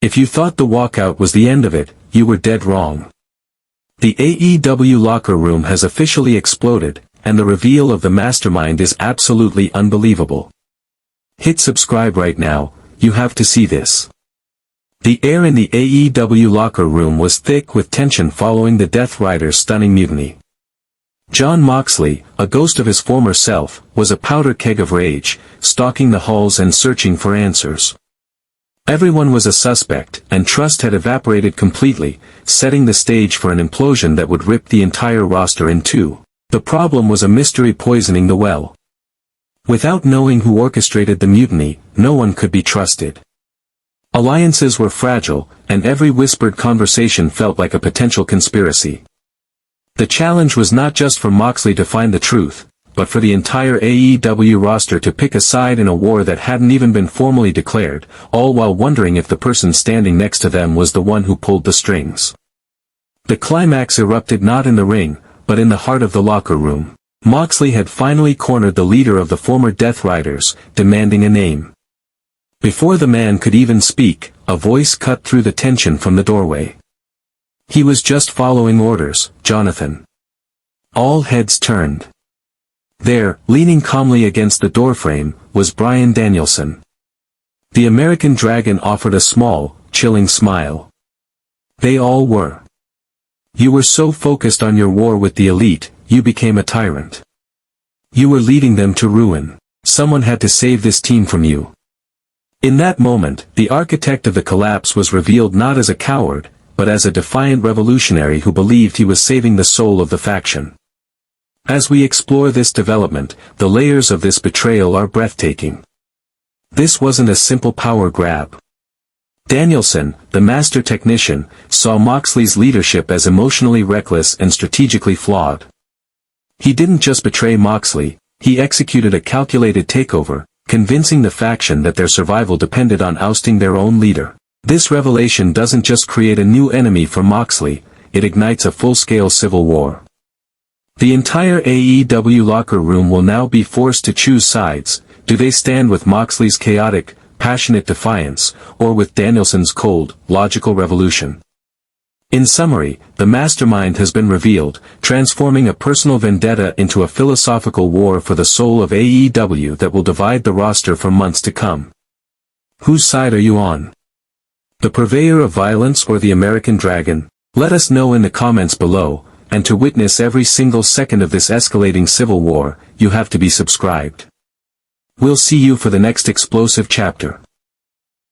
If you thought the walkout was the end of it, you were dead wrong. The AEW locker room has officially exploded, and the reveal of the mastermind is absolutely unbelievable. Hit subscribe right now, you have to see this. The air in the AEW locker room was thick with tension following the Death Rider's stunning mutiny. Jon Moxley, a ghost of his former self, was a powder keg of rage, stalking the halls and searching for answers. Everyone was a suspect, and trust had evaporated completely, setting the stage for an implosion that would rip the entire roster in two. The problem was a mystery poisoning the well. Without knowing who orchestrated the mutiny, no one could be trusted. Alliances were fragile, and every whispered conversation felt like a potential conspiracy. The challenge was not just for Moxley to find the truth, but for the entire AEW roster to pick a side in a war that hadn't even been formally declared, all while wondering if the person standing next to them was the one who pulled the strings. The climax erupted not in the ring, but in the heart of the locker room. Moxley had finally cornered the leader of the former Death Riders, demanding a name. Before the man could even speak, a voice cut through the tension from the doorway. He was just following orders, Jonathan. All heads turned. There, leaning calmly against the doorframe, was Bryan Danielson. The American Dragon offered a small, chilling smile. They all were. You were so focused on your war with the elite, you became a tyrant. You were leading them to ruin. Someone had to save this team from you. In that moment, the architect of the collapse was revealed not as a coward, but as a defiant revolutionary who believed he was saving the soul of the faction. As we explore this development, the layers of this betrayal are breathtaking. This wasn't a simple power grab. Danielson, the master technician, saw Moxley's leadership as emotionally reckless and strategically flawed. He didn't just betray Moxley, he executed a calculated takeover, convincing the faction that their survival depended on ousting their own leader. This revelation doesn't just create a new enemy for Moxley, it ignites a full-scale civil war. The entire AEW locker room will now be forced to choose sides. Do they stand with Moxley's chaotic, passionate defiance, or with Danielson's cold, logical revolution? In summary, the mastermind has been revealed, transforming a personal vendetta into a philosophical war for the soul of AEW that will divide the roster for months to come. Whose side are you on? The purveyor of violence or the American Dragon? Let us know in the comments below. And to witness every single second of this escalating civil war, you have to be subscribed. We'll see you for the next explosive chapter.